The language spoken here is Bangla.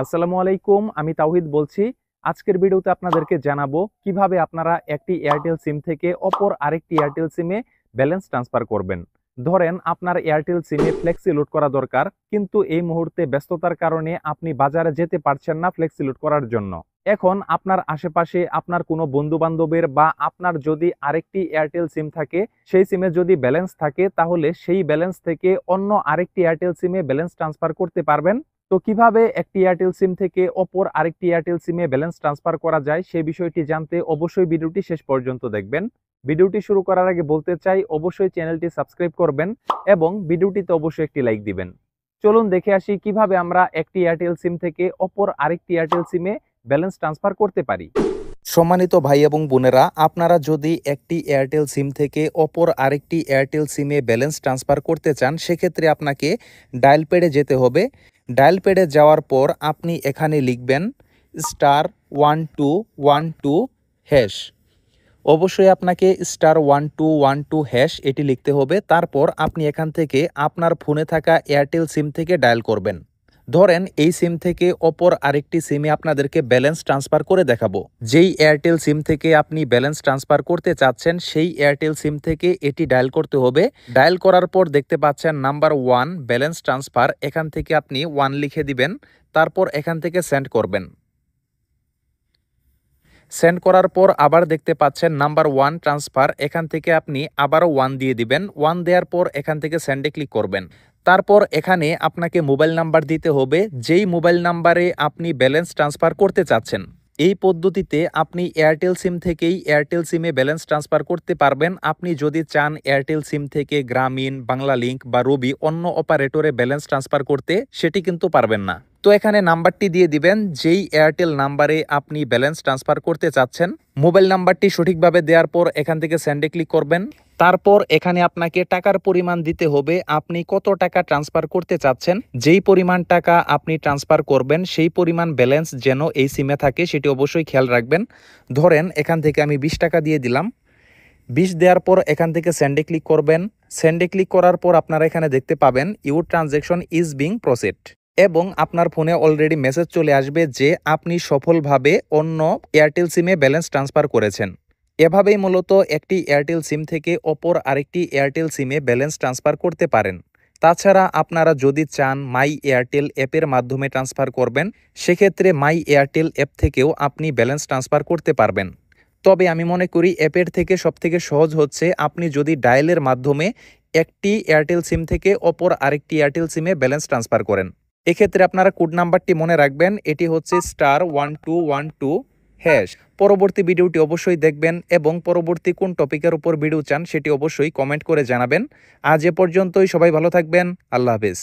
আসসালামু আলাইকুম, আমি তাওহিদ বলছি। আজকের ভিডিওতে আপনাদেরকে জানাবো কিভাবে আপনারা একটি এয়ারটেল সিম থেকে অপর আরেকটি এয়ারটেল সিমে ব্যালেন্স ট্রান্সফার করবেন। ধরেন আপনার এয়ারটেল সিমে ফ্লেক্সি লোড করা দরকার, কিন্তু এই মুহূর্তে ব্যস্ততার কারণে আপনি বাজারে যেতে পারছেন না ফ্লেক্সি লোড করার জন্য। এখন আপনার আশেপাশে আপনার কোনো বন্ধু বান্ধবের বা আপনার যদি আরেকটি এয়ারটেল সিম থাকে, সেই সিমে যদি ব্যালেন্স থাকে, তাহলে সেই ব্যালেন্স থেকে অন্য আরেকটি এয়ারটেল সিমে ব্যালেন্স ট্রান্সফার করতে পারবেন। তো কিভাবে একটি এয়ারটেল সিম থেকে অপর আরেকটি এয়ারটেল সিমে ব্যালেন্স ট্রান্সফার করা যায় সেই বিষয়টি জানতে অবশ্যই ভিডিওটি শেষ পর্যন্ত দেখবেন। ভিডিওটি শুরু করার আগে বলতে চাই, অবশ্যই চ্যানেলটি সাবস্ক্রাইব করবেন এবং ভিডিওটিতে অবশ্যই একটি লাইক দিবেন। চলুন দেখে আসি কিভাবে আমরা একটি এয়ারটেল সিম থেকে অপর আরেকটি এয়ারটেল সিমে ব্যালেন্স ট্রান্সফার করতে পারি। সম্মানিত ভাই এবং বোনেরা, আপনারা যদি একটি এয়ারটেল সিম থেকে অপর আরেকটি এয়ারটেল সিমে ব্যালেন্স ট্রান্সফার করতে চান, সেক্ষেত্রে আপনাকে ডায়াল প্যাডে যেতে হবে। ডায়াল প্যাডে যাওয়ার পর আপনি এখানে লিখবেন *1212#। অবশ্যই আপনাকে *1212# এটি লিখতে হবে। তারপর আপনি এখান থেকে আপনার ফোনে থাকা এয়ারটেল সিম থেকে ডায়াল করবেন। ধরেন এই সিম থেকে অপর আরেকটি সিমে আপনাদেরকে ব্যালেন্স ট্রান্সফার করে দেখাবো। যেই এয়ারটেল সিম থেকে আপনি ব্যালেন্স ট্রান্সফার করতে চাচ্ছেন, সেই এয়ারটেল সিম থেকে এটি ডায়াল করতে হবে। ডায়াল করার পর দেখতে পাচ্ছেন নাম্বার 1 ব্যালেন্স ট্রান্সফার, এখান থেকে আপনি 1 লিখে দিবেন। তারপর এখান থেকে সেন্ড করবেন। সেন্ড করার পর আবার দেখতে পাচ্ছেন নাম্বার 1 ট্রান্সফার, এখান থেকে আপনি আবারও 1 দিয়ে দিবেন। 1 দেওয়ার পর এখান থেকে সেন্ডে ক্লিক করবেন। তারপর এখানে আপনাকে মোবাইল নাম্বার দিতে হবে, যেই মোবাইল নাম্বারে আপনি ব্যালেন্স ট্রান্সফার করতে চাচ্ছেন। এই পদ্ধতিতে আপনি এয়ারটেল সিম থেকেই এয়ারটেল সিমে ব্যালেন্স ট্রান্সফার করতে পারবেন। আপনি যদি চান এয়ারটেল সিম থেকে গ্রামীণ, বাংলালিংক বা রবি অন্য অপারেটরে ব্যালেন্স ট্রান্সফার করতে, সেটি কিন্তু পারবেন না। তো এখানে নাম্বারটি দিয়ে দিবেন যেই এয়ারটেল নাম্বারে আপনি ব্যালেন্স ট্রান্সফার করতে চাচ্ছেন। মোবাইল নাম্বারটি সঠিকভাবে দেওয়ার পর এখান থেকে সেন্ডে ক্লিক করবেন। তারপর এখানে আপনাকে টাকার পরিমাণ দিতে হবে, আপনি কত টাকা ট্রান্সফার করতে চাচ্ছেন। যেই পরিমাণ টাকা আপনি ট্রান্সফার করবেন, সেই পরিমাণ ব্যালেন্স যেন এই সিমে থাকে সেটি অবশ্যই খেয়াল রাখবেন। ধরেন এখান থেকে আমি 20 টাকা দিয়ে দিলাম। 20 দেওয়ার পর এখান থেকে সেন্ডে ক্লিক করবেন। সেন্ডে ক্লিক করার পর আপনারা এখানে দেখতে পাবেন your transaction is being processed, এবং আপনার ফোনে অলরেডি মেসেজ চলে আসবে যে আপনি সফলভাবে অন্য এয়ারটেল সিমে ব্যালেন্স ট্রান্সফার করেছেন। এভাবেই মূলত একটি এয়ারটেল সিম থেকে অপর আরেকটি এয়ারটেল সিমে ব্যালেন্স ট্রান্সফার করতে পারেন। তাছাড়া আপনারা যদি চান মাই এয়ারটেল অ্যাপের মাধ্যমে ট্রান্সফার করবেন, সেক্ষেত্রে মাই এয়ারটেল অ্যাপ থেকেও আপনি ব্যালেন্স ট্রান্সফার করতে পারবেন। তবে আমি মনে করি অ্যাপের থেকে সবথেকে সহজ হচ্ছে আপনি যদি ডায়ালের মাধ্যমে একটি এয়ারটেল সিম থেকে অপর আরেকটি এয়ারটেল সিমে ব্যালেন্স ট্রান্সফার করেন। এক্ষেত্রে আপনারা কোড নাম্বারটি মনে রাখবেন, এটি হচ্ছে *1212#। পরবর্তী ভিডিওটি অবশ্যই দেখবেন এবং পরবর্তী কোন টপিকের উপর ভিডিও চান সেটি অবশ্যই কমেন্ট করে জানাবেন। আজ এ পর্যন্তই, সবাই ভালো থাকবেন। আল্লাহ হাফেজ।